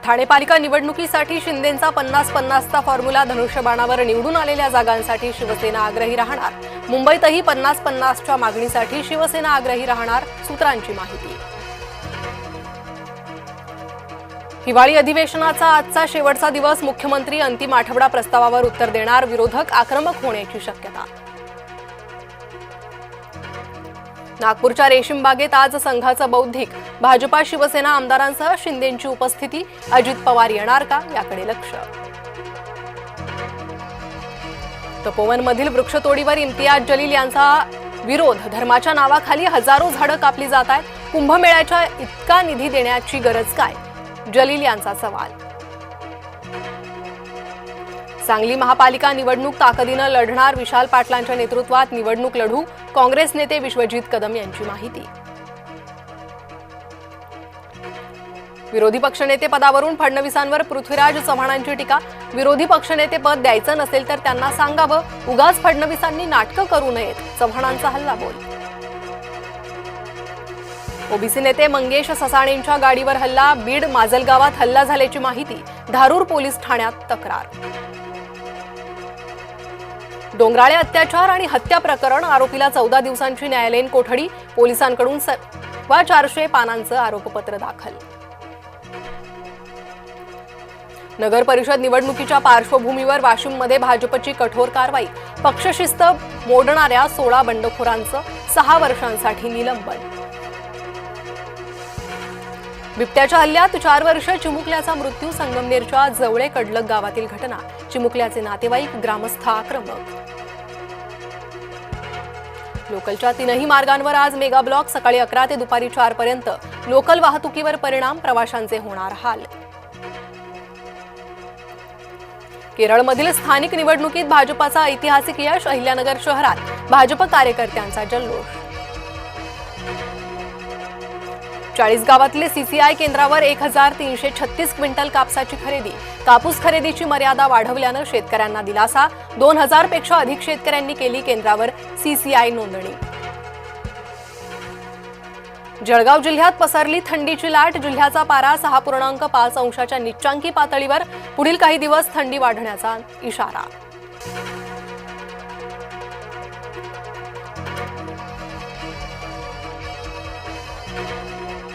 ठाणे पालिका निवडणुकीसाठी शिंदेंचा 50-50चा फॉर्म्युला धनुष्यबाणावर निवडून आलेल्या जागांसाठी शिवसेना आग्रही राहणार। मुंबईतही 50-50च्या मागणीसाठी शिवसेना आग्रही राहणार, सूत्रांची माहिती। हिवाळी अधिवेशनाचा आजचा शेवटचा दिवस, मुख्यमंत्री अंतिम आठवडा प्रस्तावावर उत्तर देणार, विरोधक आक्रमक होण्याची शक्यता। नागपूरच्या रेशीम बागेत आज संघाचं बौद्धिक, भाजपा शिवसेना आमदारांसह शिंदेंची उपस्थिती, अजित पवार येणार का याकडे लक्ष। तपोवनमधील वृक्षतोडीवर इम्तियाज जलील यांचा विरोध, धर्माच्या नावाखाली हजारो झाडं कापली जात आहेत, कुंभमेळ्याच्या इतका निधी देण्याची गरज काय, जलील यांचा सवाल। सांगली महापालिका निवडणूक ताकदीनं लढणार, विशाल पाटलांच्या नेतृत्वात निवडणूक लढू, काँग्रेस नेते विश्वजित कदम यांची माहिती। विरोधी पक्षनेते पदावरून फडणवीसांवर पृथ्वीराज चव्हाणांची टीका, विरोधी पक्षनेते पद द्यायचं नसेल तर त्यांना सांगावं, उगाच फडणवीसांनी नाटकं करू नयेत, चव्हाणांचा हल्लाबोल। ओबीसी नेते मंगेश ससाणेंच्या गाडीवर हल्ला, बीड माजलगावात हल्ला झाल्याची माहिती, धारूर पोलीस ठाण्यात तक्रार। डोंगराळे अत्याचार आणि हत्या प्रकरण, आरोपीला 14 दिवसांची न्यायालयीन कोठडी, पोलिसांकडून 450 पानांचं आरोपपत्र दाखल। नगर परिषद निवडणुकीच्या पार्श्वभूमीवर वाशिममध्ये भाजपची कठोर कारवाई, पक्षशिस्त मोडणाऱ्या 16 बंडखोरांचं 6 वर्षांसाठी निलंबन। बिबट्याच्या हल्ल्यात 4 वर्षीय चिमुकल्याचा मृत्यू, संगमनेरच्या जवळे कडलक गावातील घटना, चिमुकल्याचे नातेवाईक, ग्रामस्थ आक्रमक। लोकलच्या 3ही मार्गांवर आज मेगा ब्लॉक, सकाळी 11 ते दुपारी 4 पर्यंत लोकल वाहतुकीवर परिणाम, प्रवाशांचे होणार हाल। केरळमधील स्थानिक निवडणुकीत भाजपाचा ऐतिहासिक यश, अहिल्यानगर शहरात भाजप कार्यकर्त्यांचा जल्लोष। 40 गावातले सीसीआय केंद्रावर 1336 क्विंटल कापसाची खरेदी, कापूस खरेदीची मर्यादा वाढवल्यानं शेतकऱ्यांना दिलासा, 2000 पेक्षा अधिक शेतकऱ्यांनी केली केंद्रावर सीसीआय नोंदणी। जळगाव जिल्ह्यात पसरली थंडीची लाट, जिल्ह्याचा पारा 6.5 अंशाच्या निच्चांकी पातळीवर, पुढील काही दिवस थंडी वाढण्याचा इशारा।